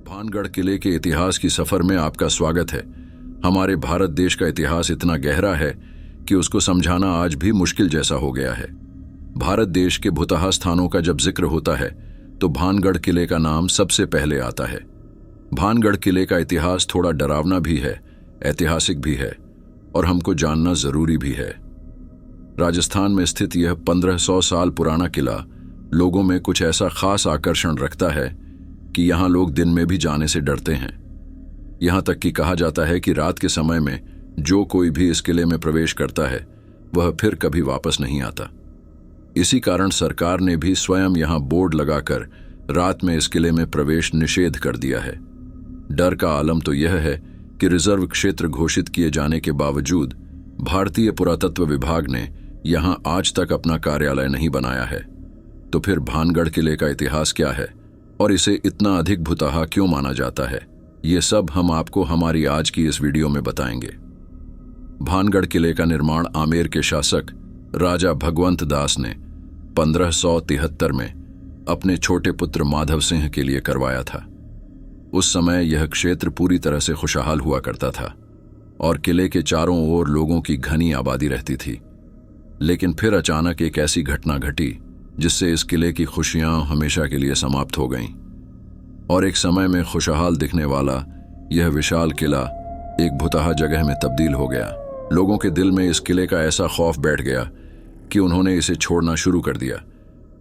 भानगढ़ किले के इतिहास की सफर में आपका स्वागत है। हमारे भारत देश का इतिहास इतना गहरा है कि उसको समझाना आज भी मुश्किल जैसा हो गया है। भारत देश के भूतहा स्थानों का जब जिक्र होता है तो भानगढ़ किले का नाम सबसे पहले आता है। भानगढ़ किले का इतिहास थोड़ा डरावना भी है, ऐतिहासिक भी है और हमको जानना जरूरी भी है। राजस्थान में स्थित यह 1500 साल पुराना किला लोगों में कुछ ऐसा खास आकर्षण रखता है कि यहाँ लोग दिन में भी जाने से डरते हैं। यहाँ तक कि कहा जाता है कि रात के समय में जो कोई भी इस किले में प्रवेश करता है वह फिर कभी वापस नहीं आता। इसी कारण सरकार ने भी स्वयं यहाँ बोर्ड लगाकर रात में इस किले में प्रवेश निषेध कर दिया है। डर का आलम तो यह है कि रिजर्व क्षेत्र घोषित किए जाने के बावजूद भारतीय पुरातत्व विभाग ने यहाँ आज तक अपना कार्यालय नहीं बनाया है। तो फिर भानगढ़ किले का इतिहास क्या है और इसे इतना अधिक भुतहा क्यों माना जाता है, ये सब हम आपको हमारी आज की इस वीडियो में बताएंगे। भानगढ़ किले का निर्माण आमेर के शासक राजा भगवंत दास ने 1573 में अपने छोटे पुत्र माधव सिंह के लिए करवाया था। उस समय यह क्षेत्र पूरी तरह से खुशहाल हुआ करता था और किले के चारों ओर लोगों की घनी आबादी रहती थी। लेकिन फिर अचानक एक ऐसी घटना घटी जिससे इस किले की खुशियां हमेशा के लिए समाप्त हो गईं और एक समय में खुशहाल दिखने वाला यह विशाल किला एक भुतहा जगह में तब्दील हो गया। लोगों के दिल में इस किले का ऐसा खौफ बैठ गया कि उन्होंने इसे छोड़ना शुरू कर दिया,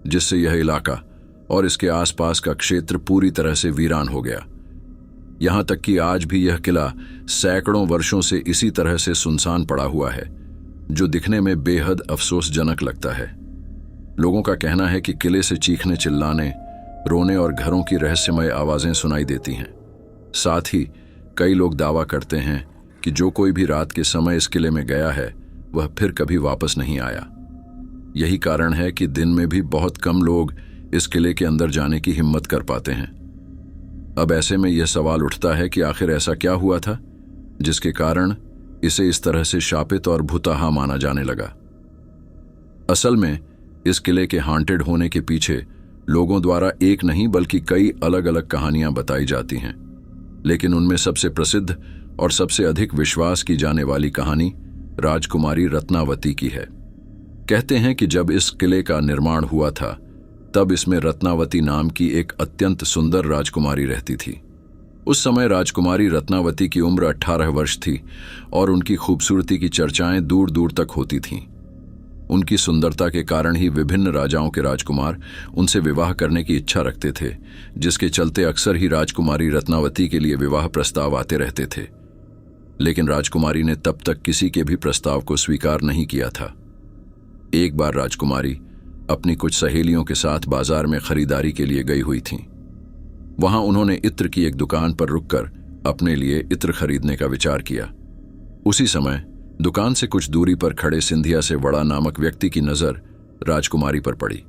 जिससे यह इलाका और इसके आसपास का क्षेत्र पूरी तरह से वीरान हो गया। यहां तक कि आज भी यह किला सैकड़ों वर्षों से इसी तरह से सुनसान पड़ा हुआ है, जो दिखने में बेहद अफसोसजनक लगता है। लोगों का कहना है कि किले से चीखने, चिल्लाने, रोने और घरों की रहस्यमय आवाजें सुनाई देती हैं। साथ ही कई लोग दावा करते हैं कि जो कोई भी रात के समय इस किले में गया है वह फिर कभी वापस नहीं आया। यही कारण है कि दिन में भी बहुत कम लोग इस किले के अंदर जाने की हिम्मत कर पाते हैं। अब ऐसे में यह सवाल उठता है कि आखिर ऐसा क्या हुआ था जिसके कारण इसे इस तरह से शापित और भुतहा माना जाने लगा। असल में इस किले के हांटेड होने के पीछे लोगों द्वारा एक नहीं बल्कि कई अलग अलग कहानियां बताई जाती हैं, लेकिन उनमें सबसे प्रसिद्ध और सबसे अधिक विश्वास की जाने वाली कहानी राजकुमारी रत्नावती की है। कहते हैं कि जब इस किले का निर्माण हुआ था तब इसमें रत्नावती नाम की एक अत्यंत सुंदर राजकुमारी रहती थी। उस समय राजकुमारी रत्नावती की उम्र 18 वर्ष थी और उनकी खूबसूरती की चर्चाएं दूर दूर तक होती थीं। उनकी सुंदरता के कारण ही विभिन्न राजाओं के राजकुमार उनसे विवाह करने की इच्छा रखते थे, जिसके चलते अक्सर ही राजकुमारी रत्नावती के लिए विवाह प्रस्ताव आते रहते थे। लेकिन राजकुमारी ने तब तक किसी के भी प्रस्ताव को स्वीकार नहीं किया था। एक बार राजकुमारी अपनी कुछ सहेलियों के साथ बाजार में खरीदारी के लिए गई हुई थीं। वहां उन्होंने इत्र की एक दुकान पर रुककर अपने लिए इत्र खरीदने का विचार किया। उसी समय दुकान से कुछ दूरी पर खड़े सिंधिया से वड़ा नामक व्यक्ति की नजर राजकुमारी पर पड़ी।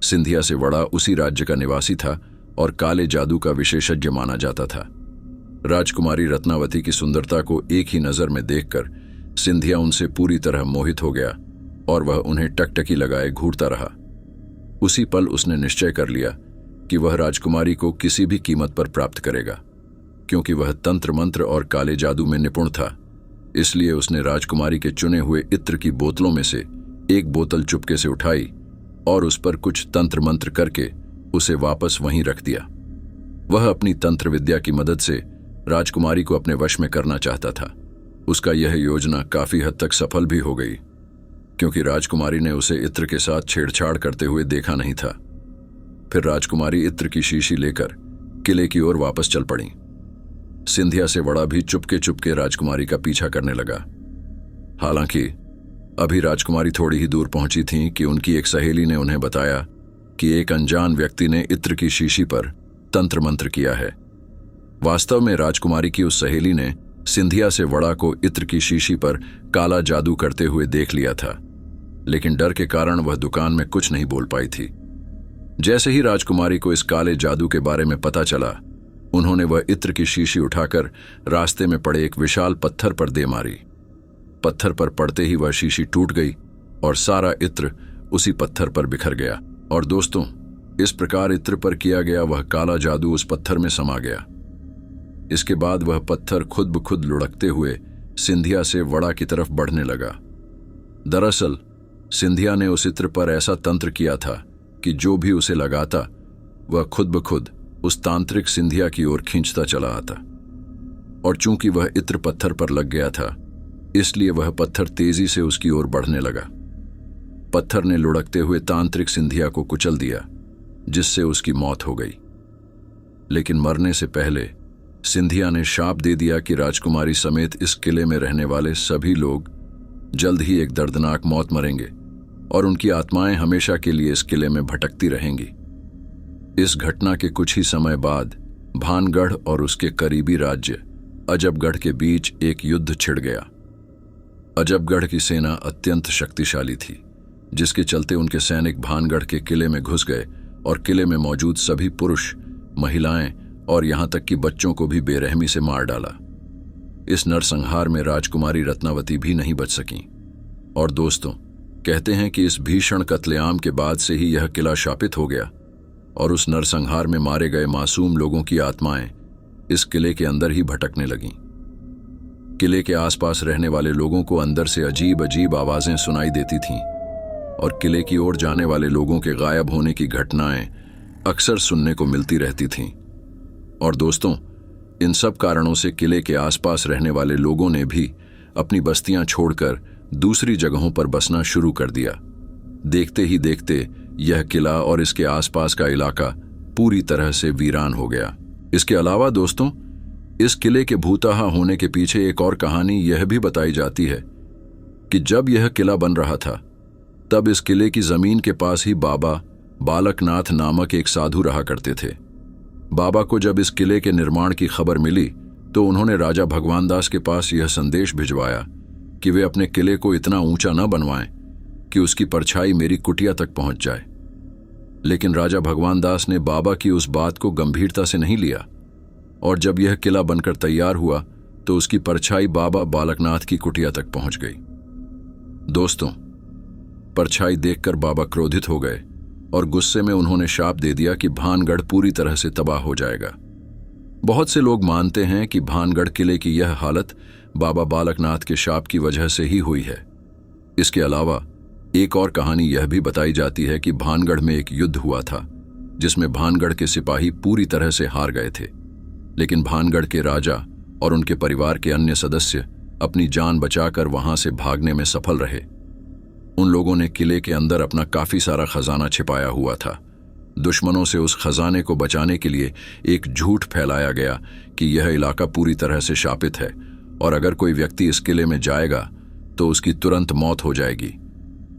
सिंधिया से वड़ा उसी राज्य का निवासी था और काले जादू का विशेषज्ञ माना जाता था। राजकुमारी रत्नावती की सुंदरता को एक ही नजर में देखकर सिंधिया उनसे पूरी तरह मोहित हो गया और वह उन्हें टकटकी लगाए घूरता रहा। उसी पल उसने निश्चय कर लिया कि वह राजकुमारी को किसी भी कीमत पर प्राप्त करेगा। क्योंकि वह तंत्र मंत्र और काले जादू में निपुण था, इसलिए उसने राजकुमारी के चुने हुए इत्र की बोतलों में से एक बोतल चुपके से उठाई और उस पर कुछ तंत्र मंत्र करके उसे वापस वहीं रख दिया। वह अपनी तंत्र विद्या की मदद से राजकुमारी को अपने वश में करना चाहता था। उसका यह योजना काफी हद तक सफल भी हो गई, क्योंकि राजकुमारी ने उसे इत्र के साथ छेड़छाड़ करते हुए देखा नहीं था। फिर राजकुमारी इत्र की शीशी लेकर किले की ओर वापस चल पड़ी। सिंधिया से वड़ा भी चुपके चुपके राजकुमारी का पीछा करने लगा। हालांकि अभी राजकुमारी थोड़ी ही दूर पहुंची थी कि उनकी एक सहेली ने उन्हें बताया कि एक अनजान व्यक्ति ने इत्र की शीशी पर तंत्र मंत्र किया है। वास्तव में राजकुमारी की उस सहेली ने सिंधिया से वड़ा को इत्र की शीशी पर काला जादू करते हुए देख लिया था, लेकिन डर के कारण वह दुकान में कुछ नहीं बोल पाई थी। जैसे ही राजकुमारी को इस काले जादू के बारे में पता चला, उन्होंने वह इत्र की शीशी उठाकर रास्ते में पड़े एक विशाल पत्थर पर दे मारी। पत्थर पर पड़ते ही वह शीशी टूट गई और सारा इत्र उसी पत्थर पर बिखर गया। और दोस्तों, इस प्रकार इत्र पर किया गया वह काला जादू उस पत्थर में समा गया इसके बाद वह पत्थर खुद ब खुद लुढ़कते हुए सिंधिया से वड़ा की तरफ बढ़ने लगा। दरअसल सिंधिया ने उस इत्र पर ऐसा तंत्र किया था कि जो भी उसे लगाता वह खुद ब खुद उस तांत्रिक सिंधिया की ओर खींचता चला आता। और चूंकि वह इत्र पत्थर पर लग गया था, इसलिए वह पत्थर तेजी से उसकी ओर बढ़ने लगा। पत्थर ने लुढ़कते हुए तांत्रिक सिंधिया को कुचल दिया, जिससे उसकी मौत हो गई। लेकिन मरने से पहले सिंधिया ने शाप दे दिया कि राजकुमारी समेत इस किले में रहने वाले सभी लोग जल्द ही एक दर्दनाक मौत मरेंगे और उनकी आत्माएं हमेशा के लिए इस किले में भटकती रहेंगी। इस घटना के कुछ ही समय बाद भानगढ़ और उसके करीबी राज्य अजबगढ़ के बीच एक युद्ध छिड़ गया। अजबगढ़ की सेना अत्यंत शक्तिशाली थी, जिसके चलते उनके सैनिक भानगढ़ के किले में घुस गए और किले में मौजूद सभी पुरुष, महिलाएं और यहां तक कि बच्चों को भी बेरहमी से मार डाला। इस नरसंहार में राजकुमारी रत्नावती भी नहीं बच सकीं। और दोस्तों, कहते हैं कि इस भीषण कत्लेआम के बाद से ही यह किला शापित हो गया और उस नरसंहार में मारे गए मासूम लोगों की आत्माएं इस किले के अंदर ही भटकने लगीं। किले के आसपास रहने वाले लोगों को अंदर से अजीब अजीब आवाजें सुनाई देती थीं और किले की ओर जाने वाले लोगों के गायब होने की घटनाएं अक्सर सुनने को मिलती रहती थीं। और दोस्तों, इन सब कारणों से किले के आसपास रहने वाले लोगों ने भी अपनी बस्तियां छोड़कर दूसरी जगहों पर बसना शुरू कर दिया। देखते ही देखते यह किला और इसके आसपास का इलाका पूरी तरह से वीरान हो गया। इसके अलावा दोस्तों, इस किले के भूतहा होने के पीछे एक और कहानी यह भी बताई जाती है कि जब यह किला बन रहा था, तब इस किले की जमीन के पास ही बाबा बालकनाथ नामक एक साधु रहा करते थे। बाबा को जब इस किले के निर्माण की खबर मिली तो उन्होंने राजा भगवान दास के पास यह संदेश भिजवाया कि वे अपने किले को इतना ऊंचा न बनवाएं कि उसकी परछाई मेरी कुटिया तक पहुंच जाए। लेकिन राजा भगवान दास ने बाबा की उस बात को गंभीरता से नहीं लिया और जब यह किला बनकर तैयार हुआ तो उसकी परछाई बाबा बालकनाथ की कुटिया तक पहुंच गई। दोस्तों, परछाई देखकर बाबा क्रोधित हो गए और गुस्से में उन्होंने शाप दे दिया कि भानगढ़ पूरी तरह से तबाह हो जाएगा। बहुत से लोग मानते हैं कि भानगढ़ किले की यह हालत बाबा बालकनाथ के शाप की वजह से ही हुई है। इसके अलावा एक और कहानी यह भी बताई जाती है कि भानगढ़ में एक युद्ध हुआ था जिसमें भानगढ़ के सिपाही पूरी तरह से हार गए थे, लेकिन भानगढ़ के राजा और उनके परिवार के अन्य सदस्य अपनी जान बचाकर वहां से भागने में सफल रहे। उन लोगों ने किले के अंदर अपना काफी सारा खजाना छिपाया हुआ था। दुश्मनों से उस खजाने को बचाने के लिए एक झूठ फैलाया गया कि यह इलाका पूरी तरह से शापित है और अगर कोई व्यक्ति इस किले में जाएगा तो उसकी तुरंत मौत हो जाएगी।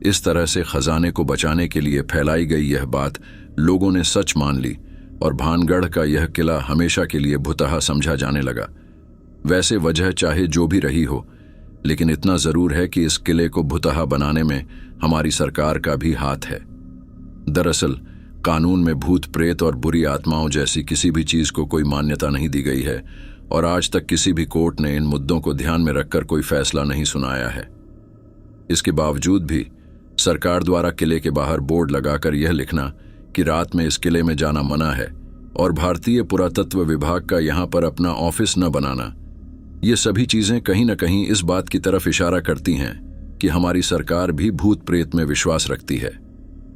इस तरह से खजाने को बचाने के लिए फैलाई गई यह बात लोगों ने सच मान ली और भानगढ़ का यह किला हमेशा के लिए भुतहा समझा जाने लगा। वैसे वजह चाहे जो भी रही हो, लेकिन इतना जरूर है कि इस किले को भुतहा बनाने में हमारी सरकार का भी हाथ है। दरअसल कानून में भूत प्रेत और बुरी आत्माओं जैसी किसी भी चीज को कोई मान्यता नहीं दी गई है और आज तक किसी भी कोर्ट ने इन मुद्दों को ध्यान में रखकर कोई फैसला नहीं सुनाया है। इसके बावजूद भी सरकार द्वारा किले के बाहर बोर्ड लगाकर यह लिखना कि रात में इस किले में जाना मना है और भारतीय पुरातत्व विभाग का यहाँ पर अपना ऑफिस न बनाना, ये सभी चीजें कहीं न कहीं इस बात की तरफ इशारा करती हैं कि हमारी सरकार भी भूत प्रेत में विश्वास रखती है।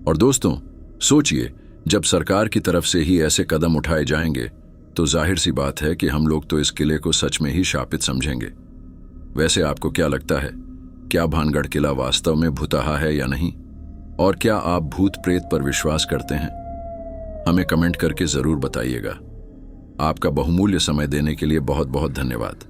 और दोस्तों, सोचिए, जब सरकार की तरफ से ही ऐसे कदम उठाए जाएंगे तो जाहिर सी बात है कि हम लोग तो इस किले को सच में ही शापित समझेंगे। वैसे आपको क्या लगता है, क्या भानगढ़ किला वास्तव में भुतहा है या नहीं? और क्या आप भूत प्रेत पर विश्वास करते हैं? हमें कमेंट करके जरूर बताइएगा। आपका बहुमूल्य समय देने के लिए बहुत बहुत धन्यवाद।